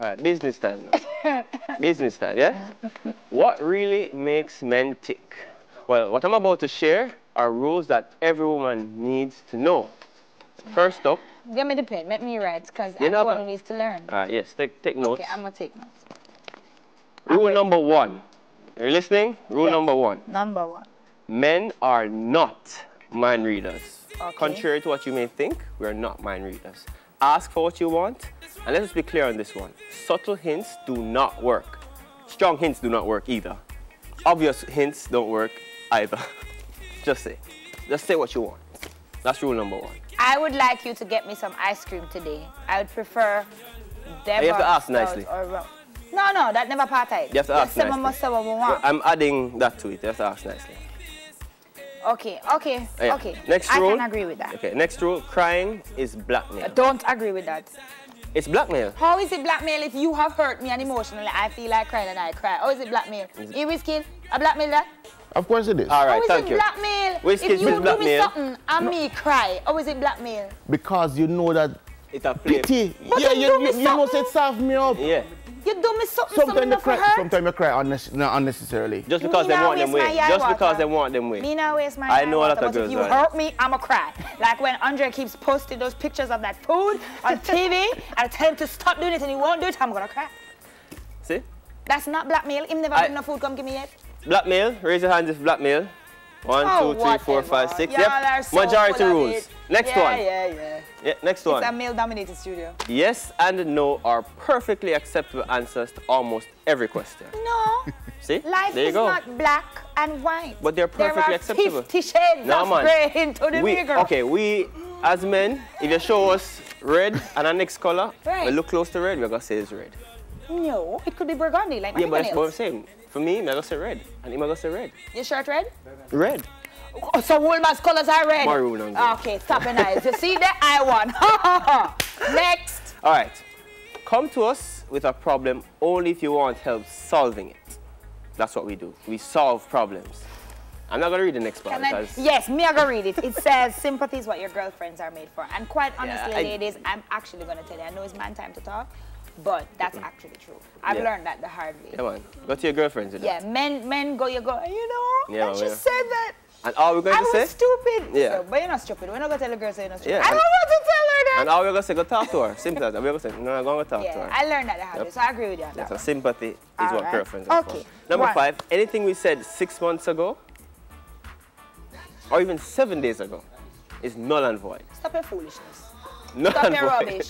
Alright, business time now. Business time, yeah? What really makes men tick? Well, what I'm about to share are rules that every woman needs to know. First up... Give me the pen, make me write, because everyone needs to learn. Alright, yes, take notes. Okay, I'm going to take notes. Rule number 1. Are you listening? Rule number 1. Number 1. Men are not mind readers. Okay. Contrary to what you may think, we are not mind readers. Ask for what you want, and let's be clear on this one. Subtle hints do not work. Strong hints do not work either. Obvious hints don't work either. Just say what you want. That's rule number 1. I would like you to get me some ice cream today. I would prefer Devon. You have to ask nicely. No, that never part of it. You have to ask nicely. Must say what we want. I'm adding that to it. You have to ask nicely. Okay. Next rule. I can agree with that. Okay, next rule. Crying is blackmail. I don't agree with that. It's blackmail. How is it blackmail if you have hurt me and emotionally I feel like crying and I cry? How is it blackmail? You Wizkid, I blackmail that? Of course it is. All right, thank you. How is it blackmail? Wizkid, if you do blackmail. me something and me cry, how is it blackmail? Because you know that it's a play. Pity. But Yeah, you know it serve me up. Yeah. You do me something, Sometimes you cry unnecessarily. Just because they want them way. Just because they want them way. Me now waste my I know a lot of but girls. If you hurt me, I'ma cry. Like when Andre keeps posting those pictures of that food on TV, I tell him to stop doing it and he won't do it, I'm gonna cry. See? That's not blackmail. Him never bring no food, come give me it. Blackmail, raise your hands if blackmail. 1, 2, 3, 4, 5, 6. Yep. So majority rules. Next one. Yeah, next one. It's a male-dominated studio. Yes and no are perfectly acceptable answers to almost every question. No. See? Life there you is go. not black and white. But they're perfectly acceptable. 50 shades of gray into the nigger. Okay, we as men, if you show us red and our next color, we look close to red, we're gonna say it's red. No, it could be burgundy, like my but that's what I'm saying. For me, I'm gonna say red, and him gonna say red. Your shirt red? Red. Oh, so Woolman's colors are red. Maroon and green. Okay, stop and eyes. You see that? I won. Next. All right. Come to us with a problem only if you want help solving it. That's what we do. We solve problems. I'm not gonna read the next part because... Yes, me I gonna read it. It says sympathy is what your girlfriends are made for. And quite honestly, ladies, I'm actually gonna tell you. I know it's man time to talk, but that's actually true. I've learned that the hard way. Yeah, man. Go to your girlfriends. Men go, you know, and she said that. And all we're going to say? I was stupid. Yeah. So, but you're not stupid. We're not going to tell the girl say you're not stupid. Yeah, I don't want to tell her that. And all we're going to say, go talk to her. Simple as that. We're going to say, no, I'm going to talk to her. I learned that the hard way, so I agree with you on that. So sympathy is what girlfriends are for. Okay. Number 5, anything we said 6 months ago, or even 7 days ago, is null and void. Stop your foolishness. Null Stop and your void. rubbish.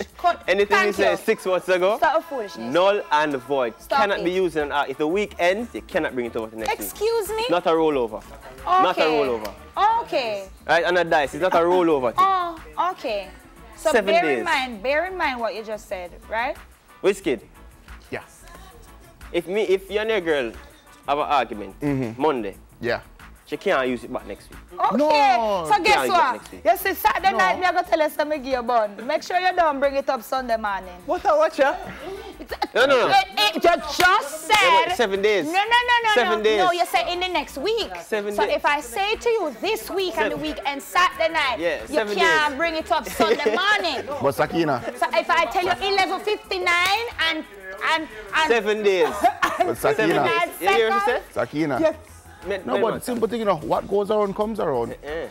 Anything we said 6 months ago, stop your foolishness. Null and void. Stop cannot be used in if the week ends, you cannot bring it over to next week. Excuse me? Not a rollover. Okay. Not a rollover. Okay. Right, on a dice, it's not a rollover thing. Oh, okay. So 7 bear days. bear in mind what you just said, right? Wizkid. Yeah. If you and your girl have an argument Monday, she can't use it back next week. Okay. No. So guess what? You see Saturday night, me I go tell you something give you a bun. Make sure you don't bring it up Sunday morning. What a watcher? No. You just said 7 days. No. 7 days. No, you said in the next week. 7 days. So if I say to you this week and the week and Saturday night, you 7 can't days. bring it up Sunday morning. But Sakina. So if I tell you 11:59 and 7 days. But Sakina. You hear what she said? Sakina. Yes. No, but simple thing, what goes around comes around. No,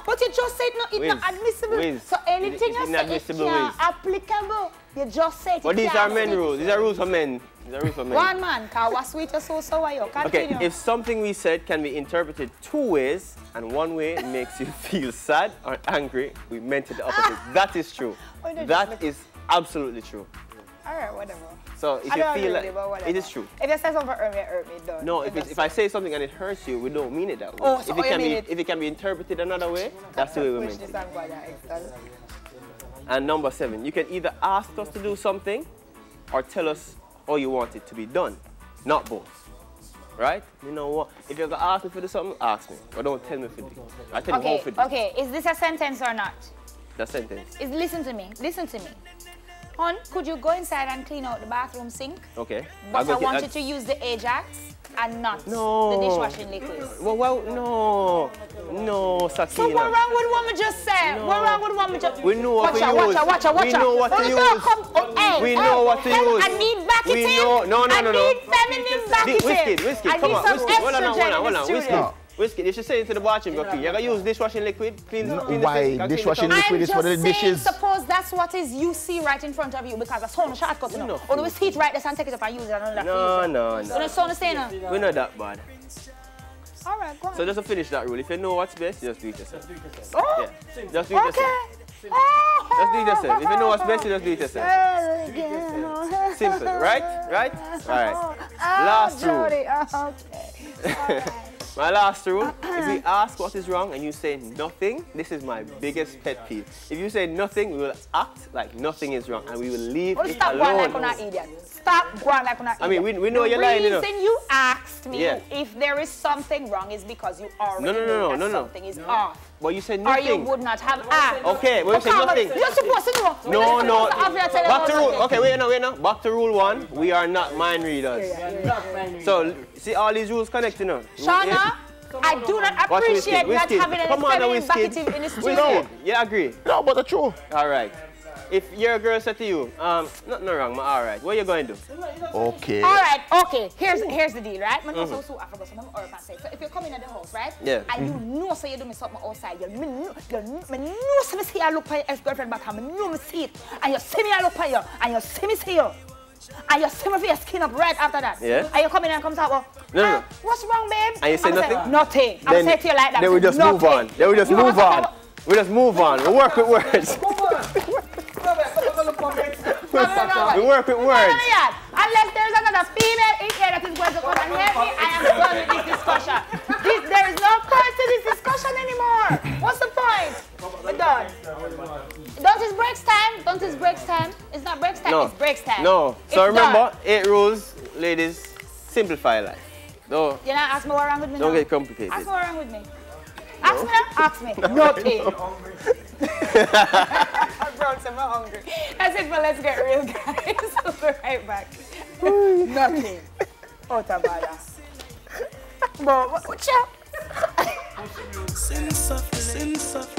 but you just said no, it's not admissible. So anything you say is applicable. You just said it. But these are men rules. These are rules for men. These are rules for men. One man, cause what sweet or so are you? Continue. Okay, if something we said can be interpreted 2 ways, and one way makes you feel sad or angry, we meant it the opposite. That is true. That is absolutely true. All right, whatever. So if you feel like it is true. If you say something hurt me, don't. No, if I say something and it hurts you, we don't mean it that way. Oh, so if it can be interpreted another way, that's the way we meant it. And number 7, you can either ask us to do something or tell us how you want it to be done. Not both. Right? You know what? If you're going to ask me to do something, ask me. But don't tell me if you do. I tell you how to do. Okay, is this a sentence or not? The sentence. Listen to me. Hon, could you go inside and clean out the bathroom sink? Okay. But I want you to use the Ajax and not No. the dishwashing liquid. Well, no. No, Sakina. So what wrong with what we just said? No. What wrong with what we just... We know what to use. Watch out. We know what to use. We know what to use. I need back it in. No. I need feminine back it in. Whiskey, I come need on. some Whiskey, hold on. estrogen. Whiskey, you should say into the bathroom, go clean. You're going to use dishwashing liquid? Clean the Why? sink, Dishwashing liquid is for the I'm just saying, dishes. suppose that's what is you see right in front of you because that's how shortcut, you know. Or do we see it right there and take it up and use it and all that? No. So that's all I'm saying. We're not that bad. All right, go on. So just to finish that rule, if you know what's best, just do it yourself. Oh, Yeah. Just do it yourself. oh. Just do it yourself. If you know what's best, you just do it yourself. Simple, right? All right. Last rule. Okay. My last rule, if we ask what is wrong and you say nothing, this is my biggest pet peeve. If you say nothing, we will act like nothing is wrong and we will leave it Stop going like alone. we're not idiot. Stop going like we're not idiot. I mean, we know you're lying, you know. The reason you asked me Yeah. if there is something wrong is because you already know that something is off. But you said Or nothing. you would not have asked. Okay, well, you said nothing. You're supposed to know. No. Back to rule. Okay. Okay, wait now. Back to rule 1. We are not mind readers. So, see all these rules connect, you know. Shauna, I do not appreciate not having any feminine Whiskey. in the studio. Yeah, agree. No, but that's true. All right. If your girl said to you, nothing wrong, ma, all right, what are you going to do? Okay. All right, okay. Here's the deal, right? So if you're coming at the house, right? Yeah. And you know so you do me something outside, you know so me see I look for your ex-girlfriend back home, you know me see it, and you see me I look for you, and you see me see you. And you see me for your skin up right after that. Yeah. And you come in and comes out, No. what's wrong, babe? And you say nothing? Nothing. I'll say to you like that. Then we just move on. We just move on. We work with words. We work with words. Unless there's another female in here that is going to come and help me, I am done with this discussion. There is no point to this discussion anymore. What's the point? We're done. Don't it's breaks time? It's not breaks time, it's breaks time. No. So It's remember, done. 8 rules, ladies, simplify life. No. You know, ask me what's wrong with me Don't now. get complicated. Ask me what's wrong with me. Ask me now. Ask me. Nothing. I'm hungry. That's it, but let's get real, guys. We'll be right back. Nothing. Out of badass. But what's up? Sin softly.